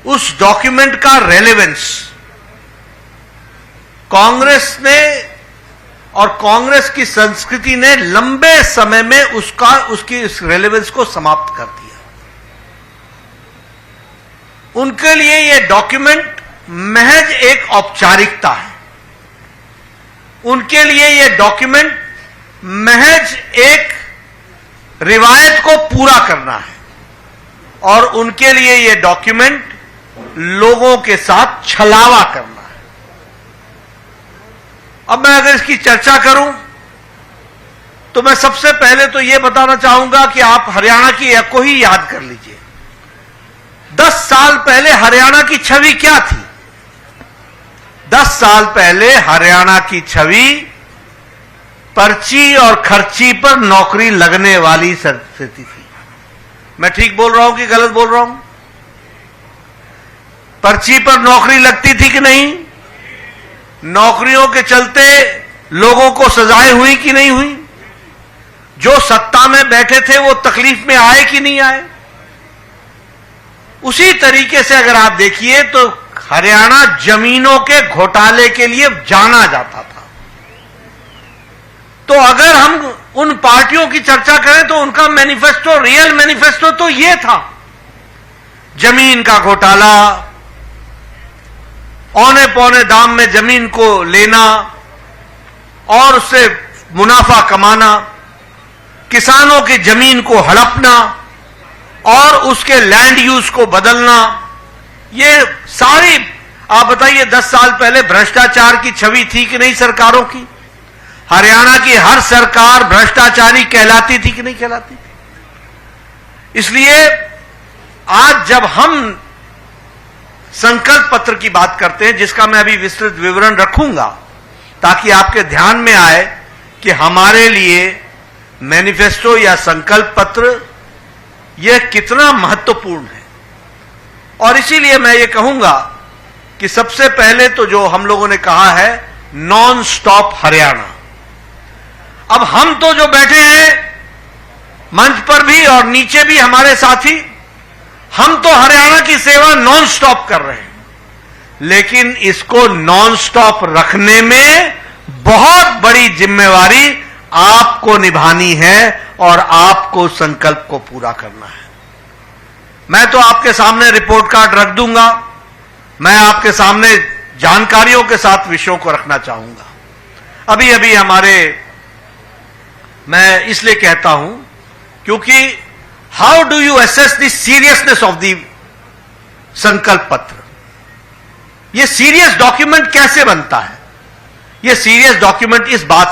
उस डॉक्यूमेंट का रेलेवेंस कांग्रेस ने और कांग्रेस की संस्कृति ने लंबे समय में उसकी इस रेलेवेंस को समाप्त कर दिया। उनके लिए यह डॉक्यूमेंट महज एक औपचारिकता है। उनके लिए यह डॉक्यूमेंट महज एक रिवायत को पूरा करना है और उनके लिए यह डॉक्यूमेंट लोगों के साथ छलावा करना है। अब मैं अगर इसकी चर्चा करूं तो मैं सबसे पहले तो यह बताना चाहूंगा कि आप हरियाणा की एक को ही याद कर लीजिए। 10 साल पहले हरियाणा की छवि क्या थी? 10 साल पहले हरियाणा की छवि पर्ची और खर्ची पर नौकरी लगने वाली स्थिति थी। मैं ठीक बोल रहा हूं कि गलत बोल रहा हूं? पर्ची पर नौकरी लगती थी कि नहीं? नौकरियों के चलते लोगों को सजाएं हुई कि नहीं हुई? जो सत्ता में बैठे थे वो तकलीफ में आए कि नहीं आए? उसी तरीके से अगर आप देखिए तो हरियाणा जमीनों के घोटाले के लिए जाना जाता था। तो अगर हम उन पार्टियों की चर्चा करें तो उनका मैनिफेस्टो, रियल मैनिफेस्टो तो यह था, जमीन का घोटाला, औने पौने दाम में जमीन को लेना और उससे मुनाफा कमाना, किसानों की जमीन को हड़पना और उसके लैंड यूज को बदलना। ये सारी, आप बताइए 10 साल पहले भ्रष्टाचार की छवि थी कि नहीं सरकारों की? हरियाणा की हर सरकार भ्रष्टाचारी कहलाती थी कि नहीं कहलाती थी? इसलिए आज जब हम संकल्प पत्र की बात करते हैं, जिसका मैं अभी विस्तृत विवरण रखूंगा ताकि आपके ध्यान में आए कि हमारे लिए मैनिफेस्टो या संकल्प पत्र यह कितना महत्वपूर्ण है। और इसीलिए मैं ये कहूंगा कि सबसे पहले तो जो हम लोगों ने कहा है नॉन स्टॉप हरियाणा। अब हम तो जो बैठे हैं मंच पर भी और नीचे भी हमारे साथी, हम तो हरियाणा की सेवा नॉन स्टॉप कर रहे हैं, लेकिन इसको नॉन स्टॉप रखने में बहुत बड़ी जिम्मेवारी आपको निभानी है और आपको संकल्प को पूरा करना है। मैं तो आपके सामने रिपोर्ट कार्ड रख दूंगा, मैं आपके सामने जानकारियों के साथ विषयों को रखना चाहूंगा। अभी अभी मैं इसलिए कहता हूं क्योंकि how do you assess the seriousness of the संकल्प पत्र? यह सीरियस डॉक्यूमेंट कैसे बनता है? यह सीरियस डॉक्यूमेंट इस बात